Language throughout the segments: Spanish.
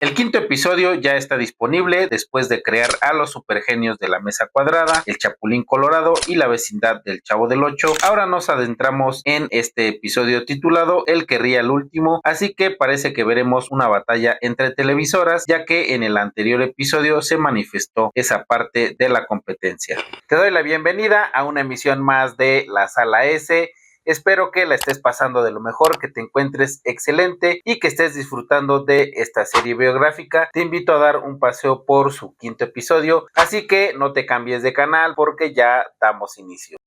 El quinto episodio ya está disponible después de crear a los supergenios de la Mesa Cuadrada, el Chapulín Colorado y la vecindad del Chavo del Ocho. Ahora nos adentramos en este episodio titulado El que ría el último, así que parece que veremos una batalla entre televisoras, ya que en el anterior episodio se manifestó esa parte de la competencia. Te doy la bienvenida a una emisión más de La Sala S. Espero que la estés pasando de lo mejor, que te encuentres excelente y que estés disfrutando de esta serie biográfica. Te invito a dar un paseo por su quinto episodio, así que no te cambies de canal porque ya damos inicio.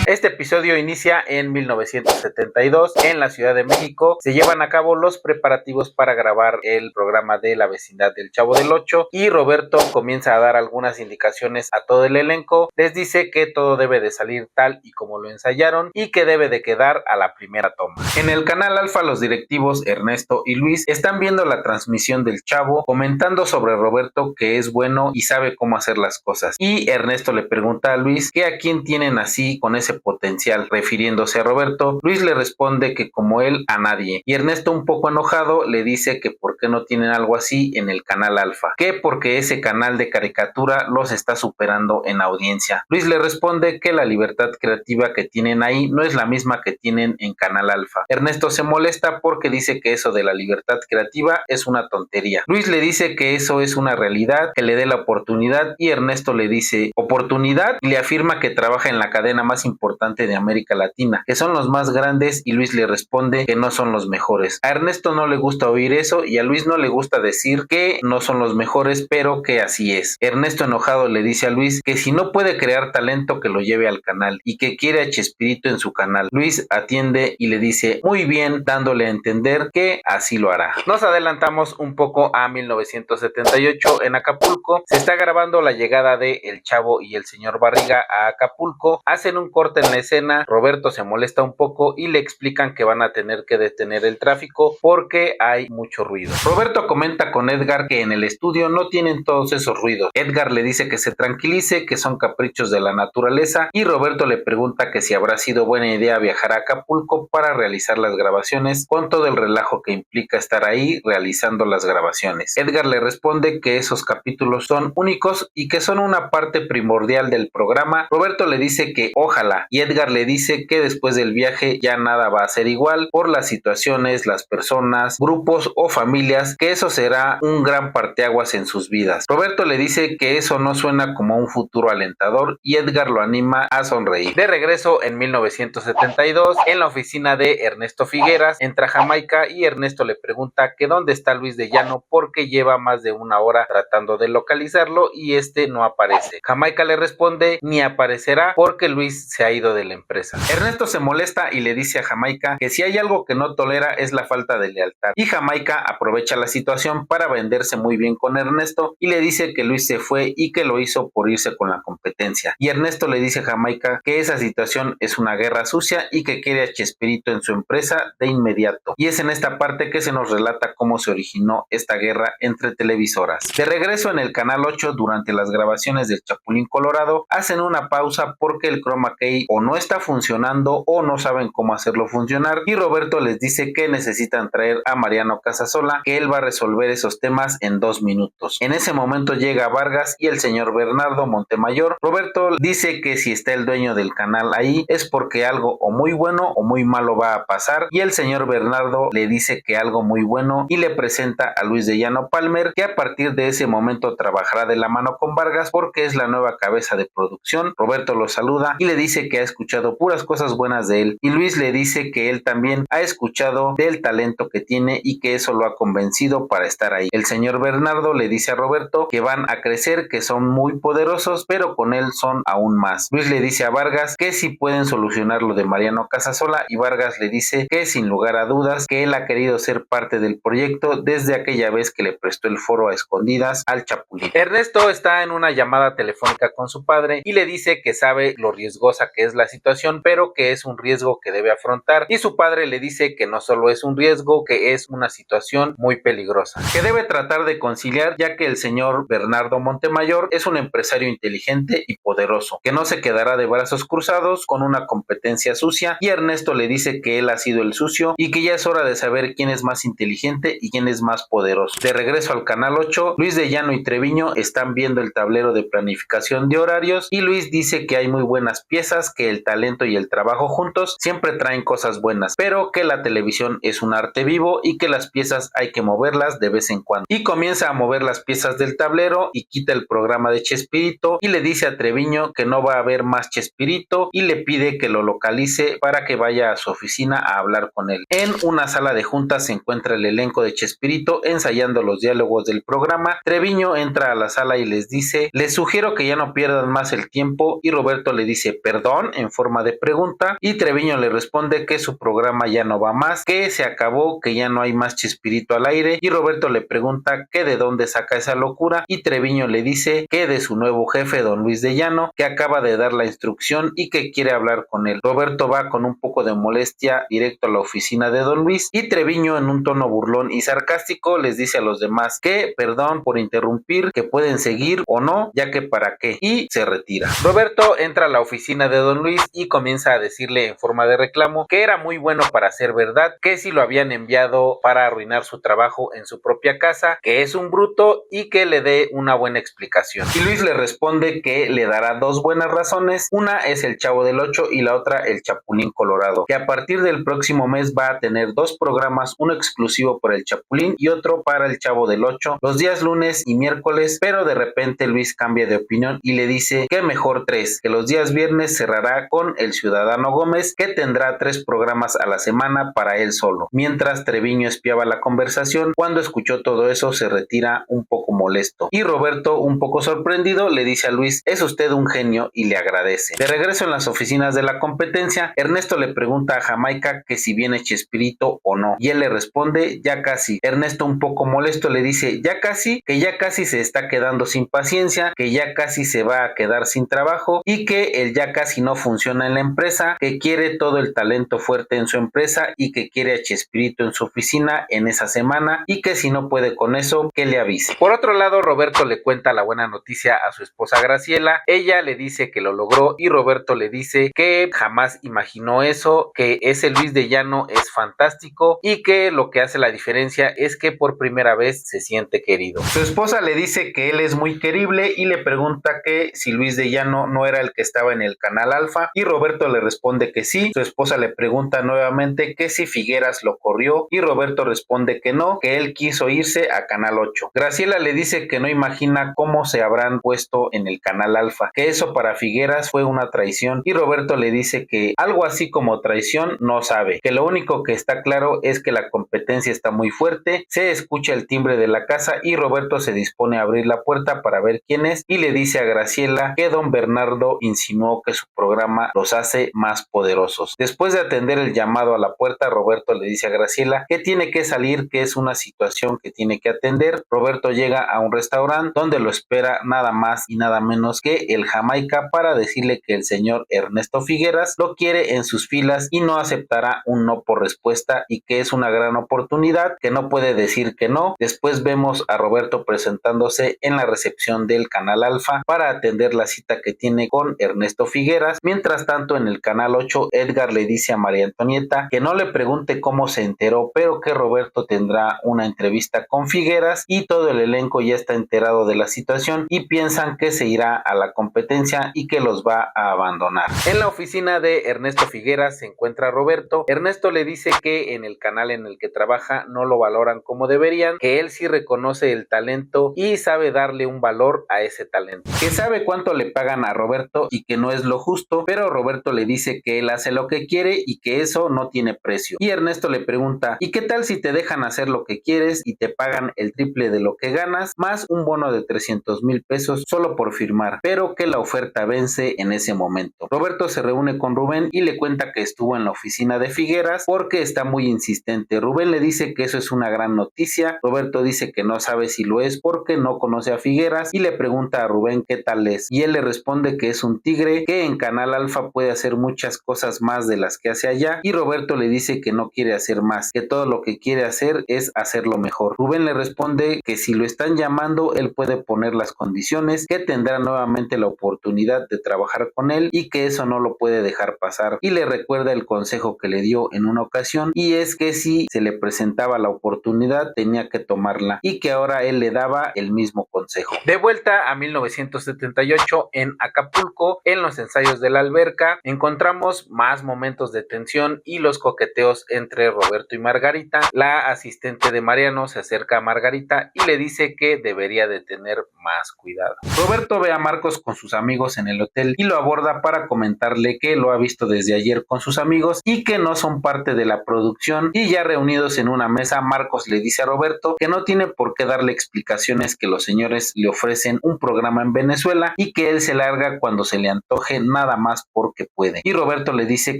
Este episodio inicia en 1972 en la Ciudad de México. Se llevan a cabo los preparativos para grabar el programa de La vecindad del Chavo del Ocho y Roberto comienza a dar algunas indicaciones a todo el elenco. Les dice que todo debe de salir tal y como lo ensayaron y que debe de quedar a la primera toma. En el canal Alfa, los directivos Ernesto y Luis están viendo la transmisión del Chavo, comentando sobre Roberto que es bueno y sabe cómo hacer las cosas. Y Ernesto le pregunta a Luis que a quién tienen así con ese potencial, refiriéndose a Roberto. Luis le responde que como él a nadie, y Ernesto, un poco enojado, le dice que por qué no tienen algo así en el canal Alfa, que porque ese canal de caricatura los está superando en audiencia. Luis le responde que la libertad creativa que tienen ahí no es la misma que tienen en canal Alfa. Ernesto se molesta porque dice que eso de la libertad creativa es una tontería. Luis le dice que eso es una realidad, que le dé la oportunidad, y Ernesto le dice oportunidad y le afirma que trabaja en la cadena más importante de América Latina, que son los más grandes, y Luis le responde que no son los mejores. A Ernesto no le gusta oír eso y a Luis no le gusta decir que no son los mejores, pero que así es. Ernesto, enojado, le dice a Luis que si no puede crear talento que lo lleve al canal y que quiere a Chespirito en su canal. Luis atiende y le dice muy bien, dándole a entender que así lo hará. Nos adelantamos un poco a 1978 en Acapulco. Se está grabando la llegada de El Chavo y el señor Barriga a Acapulco. Hacen un corte en la escena. Roberto se molesta un poco y le explican que van a tener que detener el tráfico porque hay mucho ruido. Roberto comenta con Edgar que en el estudio no tienen todos esos ruidos. Edgar le dice que se tranquilice, que son caprichos de la naturaleza, y Roberto le pregunta que si habrá sido buena idea viajar a Acapulco para realizar las grabaciones, con todo el relajo que implica estar ahí realizando las grabaciones. Edgar le responde que esos capítulos son únicos y que son una parte primordial del programa. Roberto le dice que ojalá, y Edgar le dice que después del viaje ya nada va a ser igual por las situaciones, las personas, grupos o familias, que eso será un gran parteaguas en sus vidas. Roberto le dice que eso no suena como un futuro alentador y Edgar lo anima a sonreír. De regreso en 1972, en la oficina de Ernesto Figueras, entra Jamaica y Ernesto le pregunta que dónde está Luis de Llano porque lleva más de una hora tratando de localizarlo y este no aparece. Jamaica le responde ni aparecerá porque Luis se ha ido de la empresa. Ernesto se molesta y le dice a Jamaica que si hay algo que no tolera es la falta de lealtad, y Jamaica aprovecha la situación para venderse muy bien con Ernesto y le dice que Luis se fue y que lo hizo por irse con la competencia, y Ernesto le dice a Jamaica que esa situación es una guerra sucia y que quiere a Chespirito en su empresa de inmediato, y es en esta parte que se nos relata cómo se originó esta guerra entre televisoras. De regreso en el canal 8, durante las grabaciones del Chapulín Colorado, hacen una pausa porque el chroma key o no está funcionando o no saben cómo hacerlo funcionar, y Roberto les dice que necesitan traer a Mariano Casasola, que él va a resolver esos temas en 2 minutos. En ese momento llega Vargas y el señor Bernardo Montemayor. Roberto dice que si está el dueño del canal ahí es porque algo o muy bueno o muy malo va a pasar, y el señor Bernardo le dice que algo muy bueno y le presenta a Luis de Llano Palmer, que a partir de ese momento trabajará de la mano con Vargas porque es la nueva cabeza de producción. Roberto lo saluda y le dice que ha escuchado puras cosas buenas de él, y Luis le dice que él también ha escuchado del talento que tiene y que eso lo ha convencido para estar ahí. El señor Bernardo le dice a Roberto que van a crecer, que son muy poderosos, pero con él son aún más. Luis le dice a Vargas que si pueden solucionar lo de Mariano Casasola, y Vargas le dice que sin lugar a dudas que él ha querido ser parte del proyecto desde aquella vez que le prestó el foro a escondidas al Chapulín. Ernesto está en una llamada telefónica con su padre y le dice que sabe lo riesgosa que es la situación, pero que es un riesgo que debe afrontar, y su padre le dice que no solo es un riesgo, que es una situación muy peligrosa, que debe tratar de conciliar, ya que el señor Bernardo Montemayor es un empresario inteligente y poderoso, que no se quedará de brazos cruzados con una competencia sucia, y Ernesto le dice que él ha sido el sucio y que ya es hora de saber quién es más inteligente y quién es más poderoso. De regreso al Canal 8, Luis de Llano y Treviño están viendo el tablero de planificación de horarios, y Luis dice que hay muy buenas piezas, que el talento y el trabajo juntos siempre traen cosas buenas, pero que la televisión es un arte vivo y que las piezas hay que moverlas de vez en cuando. Y comienza a mover las piezas del tablero y quita el programa de Chespirito y le dice a Treviño que no va a haber más Chespirito y le pide que lo localice para que vaya a su oficina a hablar con él. En una sala de juntas se encuentra el elenco de Chespirito ensayando los diálogos del programa. Treviño entra a la sala y les dice: les sugiero que ya no pierdan más el tiempo, y Roberto le dice perdón en forma de pregunta, y Treviño le responde que su programa ya no va más, que se acabó, que ya no hay más Chespirito al aire, y Roberto le pregunta que de dónde saca esa locura, y Treviño le dice que de su nuevo jefe, don Luis de Llano, que acaba de dar la instrucción y que quiere hablar con él. Roberto va con un poco de molestia directo a la oficina de don Luis, y Treviño en un tono burlón y sarcástico les dice a los demás que perdón por interrumpir, que pueden seguir o no, ya que para qué, y se retira. Roberto entra a la oficina de don Luis y comienza a decirle en forma de reclamo que era muy bueno para ser verdad, que si lo habían enviado para arruinar su trabajo en su propia casa, que es un bruto y que le dé una buena explicación. Y Luis le responde que le dará dos buenas razones, una es el Chavo del 8 y la otra el Chapulín Colorado, que a partir del próximo mes va a tener dos programas, uno exclusivo para el Chapulín y otro para el Chavo del 8, los días lunes y miércoles, pero de repente Luis cambia de opinión y le dice que mejor tres, que los días viernes cerrará con El Ciudadano Gómez, que tendrá 3 programas a la semana para él solo. Mientras Treviño espiaba la conversación, cuando escuchó todo eso se retira un poco molesto, y Roberto, un poco sorprendido, le dice a Luis: es usted un genio, y le agradece. De regreso en las oficinas de la competencia, Ernesto le pregunta a Jamaica que si viene Chespirito o no, y él le responde: ya casi. Ernesto, un poco molesto, le dice: ya casi, que ya casi se está quedando sin paciencia, que ya casi se va a quedar sin trabajo, y que el ya casi no funciona en la empresa, que quiere todo el talento fuerte en su empresa y que quiere a Chespirito en su oficina en esa semana, y que si no puede con eso, que le avise. Por otro lado, Roberto le cuenta la buena noticia a su esposa Graciela. Ella le dice que lo logró y Roberto le dice que jamás imaginó eso, que ese Luis de Llano es fantástico y que lo que hace la diferencia es que por primera vez se siente querido. Su esposa le dice que él es muy querible y le pregunta que si Luis de Llano no era el que estaba en el Canal Alfa, y Roberto le responde que sí. Su esposa le pregunta nuevamente que si Figueras lo corrió y Roberto responde que no, que él quiso irse a Canal 8. Graciela le dice que no imagina cómo se habrán puesto en el Canal Alfa, que eso para Figueras fue una traición, y Roberto le dice que algo así como traición no sabe, que lo único que está claro es que la competencia está muy fuerte. Se escucha el timbre de la casa y Roberto se dispone a abrir la puerta para ver quién es, y le dice a Graciela que don Bernardo insinuó que su programa los hace más poderosos. Después de atender el llamado a la puerta, Roberto le dice a Graciela que tiene que salir, que es una situación que tiene que atender. Roberto llega a un restaurante donde lo espera nada más y nada menos que el Jamaica para decirle que el señor Ernesto Figueras lo quiere en sus filas y no aceptará un no por respuesta, y que es una gran oportunidad, que no puede decir que no. Después vemos a Roberto presentándose en la recepción del Canal Alfa para atender la cita que tiene con Ernesto Figueras. Mientras tanto, en el Canal 8, Edgar le dice a María Antonieta que no le pregunte cómo se enteró, pero que Roberto tendrá una entrevista con Figueras, y todo el elenco ya está enterado de la situación y piensan que se irá a la competencia y que los va a abandonar. En la oficina de Ernesto Figueras se encuentra Roberto. Ernesto le dice que en el canal en el que trabaja no lo valoran como deberían, que él sí reconoce el talento y sabe darle un valor a ese talento, que sabe cuánto le pagan a Roberto y que no es lo justo, pero Roberto le dice que él hace lo que quiere y que eso no tiene precio. Y Ernesto le pregunta: ¿y qué tal si te dejan hacer lo que quieres y te pagan el triple de lo que ganas, más un bono de 300,000 pesos solo por firmar? Pero que la oferta vence en ese momento. Roberto se reúne con Rubén y le cuenta que estuvo en la oficina de Figueras porque está muy insistente. Rubén le dice que eso es una gran noticia. Roberto dice que no sabe si lo es porque no conoce a Figueras y le pregunta a Rubén qué tal es, y él le responde que es un tigre, que en Canal Alfa puede hacer muchas cosas más de las que hace allá, y Roberto le dice que no quiere hacer más, que todo lo que quiere hacer es hacerlo mejor. Rubén le responde que si lo están llamando, él puede poner las condiciones, que tendrá nuevamente la oportunidad de trabajar con él y que eso no lo puede dejar pasar, y le recuerda el consejo que le dio en una ocasión, y es que si se le presentaba la oportunidad tenía que tomarla, y que ahora él le daba el mismo consejo. De vuelta a 1978 en Acapulco, en los ensayos de la alberca, encontramos más momentos de tensión y los coqueteos entre Roberto y Margarita. La asistente de Mariano se acerca a Margarita y le dice que debería de tener más cuidado. Roberto ve a Marcos con sus amigos en el hotel y lo aborda para comentarle que lo ha visto desde ayer con sus amigos y que no son parte de la producción, y ya reunidos en una mesa, Marcos le dice a Roberto que no tiene por qué darle explicaciones, que los señores le ofrecen un programa en Venezuela y que él se larga cuando se le antoje, nada más porque puede. Y Roberto le dice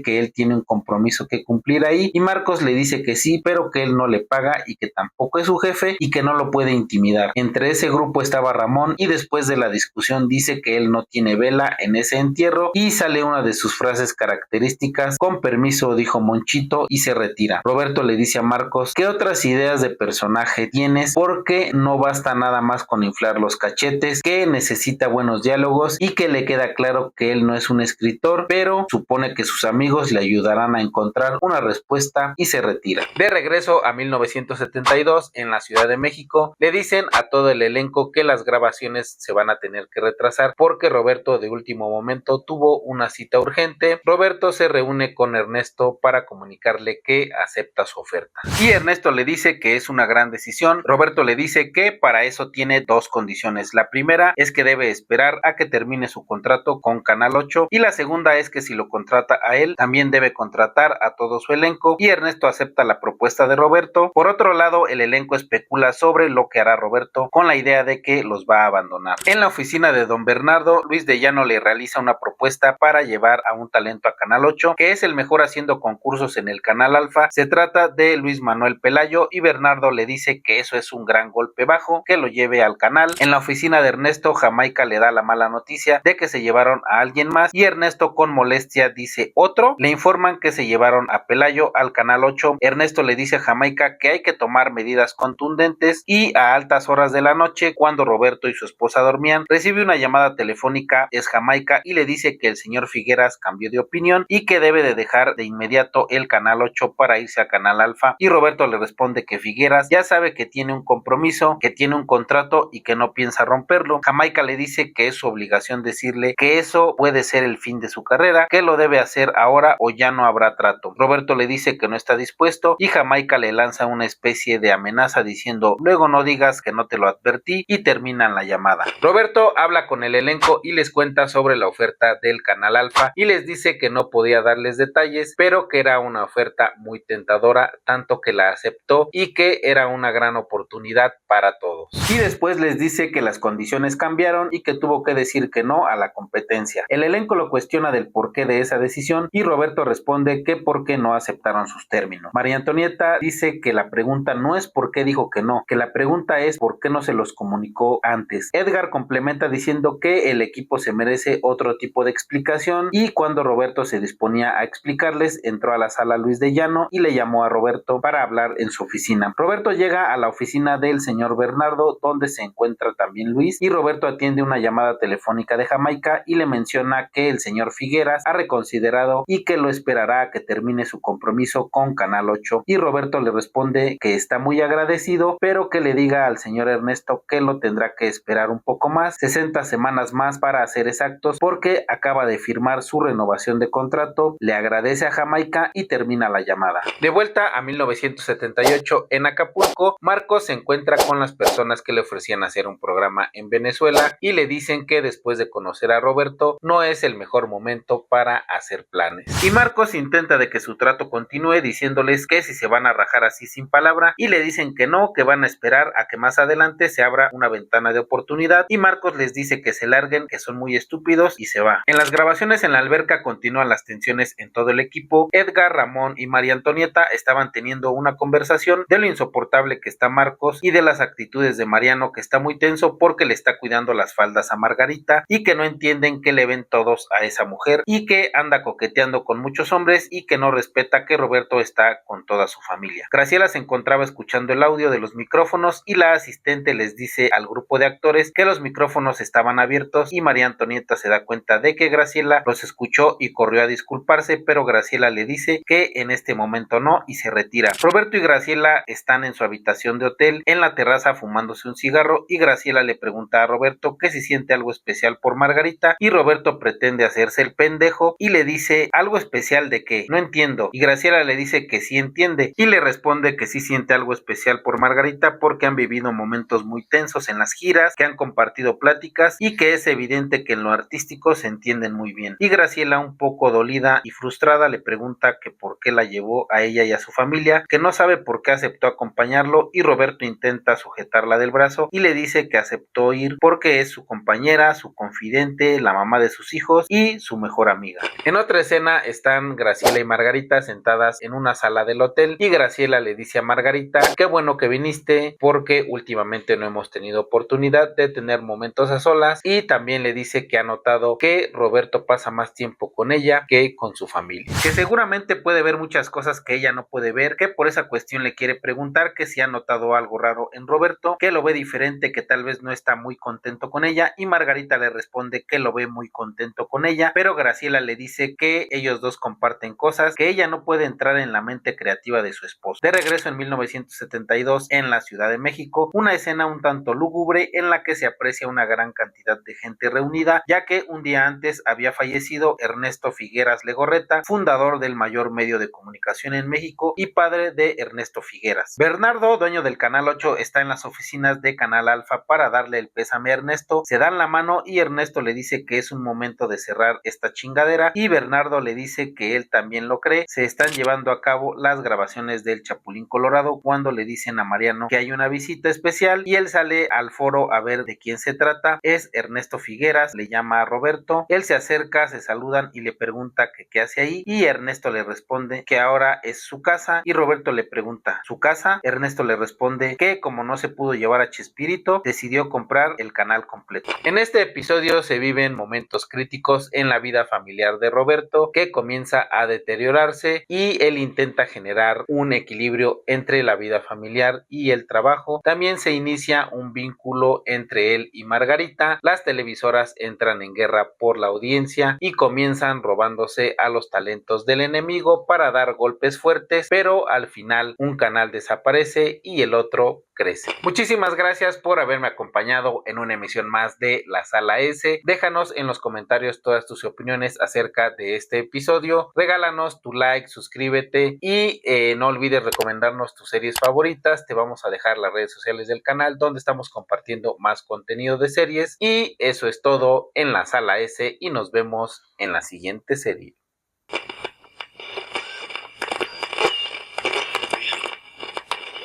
que él tiene un compromiso que cumplir ahí, y Marcos le dice que sí, pero que él no le paga y que tampoco es su jefe y que no lo puede intimidar. Entre ese grupo estaba Ramón, y después de la discusión dice que él no tiene vela en ese entierro, y sale una de sus frases características: con permiso, dijo Monchito, y se retira. Roberto le dice a Marcos: ¿qué otras ideas de personaje tienes? Porque no basta nada más con inflar los cachetes, que necesita buenos diálogos, y que le queda claro que él no es un escritor, pero supone que sus amigos le ayudarán a encontrar una respuesta, y se retira. De regreso a 1972 en la Ciudad de México, le dicen a todo el elenco que las grabaciones se van a tener que retrasar porque Roberto de último momento tuvo una cita urgente. Roberto se reúne con Ernesto para comunicarle que acepta su oferta, y Ernesto le dice que es una gran decisión. Roberto le dice que para eso tiene dos condiciones: la primera es que debe esperar a que termine su contrato con Canal 8, y la segunda es que si lo contrata a él, también debe contratar a todo su elenco, y Ernesto acepta la propuesta de Roberto. Por otro lado, el elenco especula sobre lo que hará Roberto, con la idea de que los va a abandonar. En la oficina de don Bernardo, Luis de Llano le realiza una propuesta para llevar a un talento a Canal 8, que es el mejor haciendo concursos en el Canal Alfa. Se trata de Luis Manuel Pelayo, y Bernardo le dice que eso es un gran golpe bajo, que lo lleve al canal. En la oficina de Ernesto, Jamaica le da la mala noticia de que se llevaron a alguien más, y Ernesto con molestia dice: otro. Le informan que se llevaron a Pelayo al Canal 8. Ernesto le dice a Jamaica que hay que tomar medidas contundentes, y a altas horas de la noche, cuando Roberto y su esposa dormían, recibe una llamada telefónica. Es Jamaica y le dice que el señor Figueras cambió de opinión y que debe de dejar de inmediato el Canal 8 para irse a Canal Alfa, y Roberto le responde que Figueras ya sabe que tiene un compromiso, que tiene un contrato y que no piensa romperlo. Jamaica le dice que es su obligación decirle que eso puede ser el fin de su carrera, que lo debe hacer ahora o ya no habrá trato. Roberto le dice que no está dispuesto, y Jamaica le lanza una especie de amenaza diciendo: luego no digas que no te lo advertí, y terminan la llamada. Roberto habla con el elenco y les cuenta sobre la oferta del Canal Alfa, y les dice que no podía darles detalles, pero que era una oferta muy tentadora, tanto que la aceptó y que era una gran oportunidad para todos. Y después les dice que las condiciones cambiaron y que tuvo que decir que no a la competencia. El elenco lo cuestiona del porqué de esa decisión, y Roberto responde que porque no aceptaron sus términos. María Antonieta dice que la pregunta no es por qué dijo que no, que la pregunta es por qué no se los comunicó antes. Edgar complementa diciendo que el equipo se merece otro tipo de explicación, y cuando Roberto se disponía a explicarles, entró a la sala Luis de Llano y le llamó a Roberto para hablar en su oficina. Roberto llega a la oficina del señor Bernardo, donde se encuentra también Luis, y Roberto atiende una llamada telefónica de Jamaica y le menciona que el señor Figueras ha reconsiderado y que lo esperará a que termine su compromiso con Canal 8, y Roberto le responde que está muy agradecido, pero que le diga al señor Ernesto que lo tendrá que esperar un poco más, 60 semanas más para ser exactos, porque acaba de firmar su renovación de contrato. Le agradece a Jamaica y termina la llamada. De vuelta a 1978 en Acapulco, Marcos se encuentra con las personas que le ofrecían hacer un programa en Venezuela y le dicen que después de conocer a Roberto no es el mejor momento para hacer planes. Y Marcos intenta de que su trato continúe diciéndoles que si se van a rajar así sin palabra, y le dicen que no, que van a esperar a que más adelante se abra una ventana de oportunidad, y Marcos les dice que se larguen, que son muy estúpidos, y se va. En las grabaciones en la alberca continúan las tensiones en todo el equipo. Edgar, Ramón y María Antonieta estaban teniendo una conversación de lo insoportable que está Marcos y de las actitudes de Mariano, que está muy tenso porque le está cuidando las faldas a Margarita y que no entienden que le ven todo todos a esa mujer y que anda coqueteando con muchos hombres y que no respeta que Roberto está con toda su familia. Graciela se encontraba escuchando el audio de los micrófonos y la asistente les dice al grupo de actores que los micrófonos estaban abiertos y María Antonieta se da cuenta de que Graciela los escuchó y corrió a disculparse, pero Graciela le dice que en este momento no y se retira. Roberto y Graciela están en su habitación de hotel en la terraza fumándose un cigarro y Graciela le pregunta a Roberto que si siente algo especial por Margarita y Roberto pretende hacerse el pendejo y le dice algo especial de qué, no entiendo, y Graciela le dice que sí entiende y le responde que sí siente algo especial por Margarita porque han vivido momentos muy tensos en las giras, que han compartido pláticas y que es evidente que en lo artístico se entienden muy bien. Y Graciela, un poco dolida y frustrada, le pregunta que por qué la llevó a ella y a su familia, que no sabe por qué aceptó acompañarlo y Roberto intenta sujetarla del brazo y le dice que aceptó ir porque es su compañera, su confidente, la mamá de sus hijos y su mejor amiga. En otra escena están Graciela y Margarita sentadas en una sala del hotel y Graciela le dice a Margarita: qué bueno que viniste porque últimamente no hemos tenido oportunidad de tener momentos a solas, y también le dice que ha notado que Roberto pasa más tiempo con ella que con su familia, que seguramente puede ver muchas cosas que ella no puede ver, que por esa cuestión le quiere preguntar que si ha notado algo raro en Roberto, que lo ve diferente, que tal vez no está muy contento con ella, y Margarita le responde que lo ve muy contento con ella, pero Graciela le dice que ellos dos comparten cosas, que ella no puede entrar en la mente creativa de su esposo. De regreso en 1972 en la Ciudad de México, una escena un tanto lúgubre en la que se aprecia una gran cantidad de gente reunida, ya que un día antes había fallecido Ernesto Figueras Legorreta, fundador del mayor medio de comunicación en México y padre de Ernesto Figueras. Bernardo, dueño del Canal 8, está en las oficinas de Canal Alfa para darle el pésame a Ernesto, se dan la mano y Ernesto le dice que es un momento de cerrar esta chingadera y Bernardo le dice que él también lo cree. Se están llevando a cabo las grabaciones del Chapulín Colorado cuando le dicen a Mariano que hay una visita especial y él sale al foro a ver de quién se trata. Es Ernesto Figueras, le llama a Roberto, él se acerca, se saludan y le pregunta que qué hace ahí y Ernesto le responde que ahora es su casa y Roberto le pregunta ¿su casa? Ernesto le responde que como no se pudo llevar a Chespirito, decidió comprar el canal completo. En este episodio se viven momentos críticos en la vida familiar de Roberto, que comienza a deteriorarse y él intenta generar un equilibrio entre la vida familiar y el trabajo. También se inicia un vínculo entre él y Margarita, las televisoras entran en guerra por la audiencia y comienzan robándose a los talentos del enemigo para dar golpes fuertes, pero al final un canal desaparece y el otro crece. Muchísimas gracias por haberme acompañado en una emisión más de La Sala S. Déjanos en los comentarios todas tus opiniones acerca de este episodio. Regálanos tu like, suscríbete y no olvides recomendarnos tus series favoritas. Te vamos a dejar las redes sociales del canal donde estamos compartiendo más contenido de series. Y eso es todo en La Sala S y nos vemos en la siguiente serie.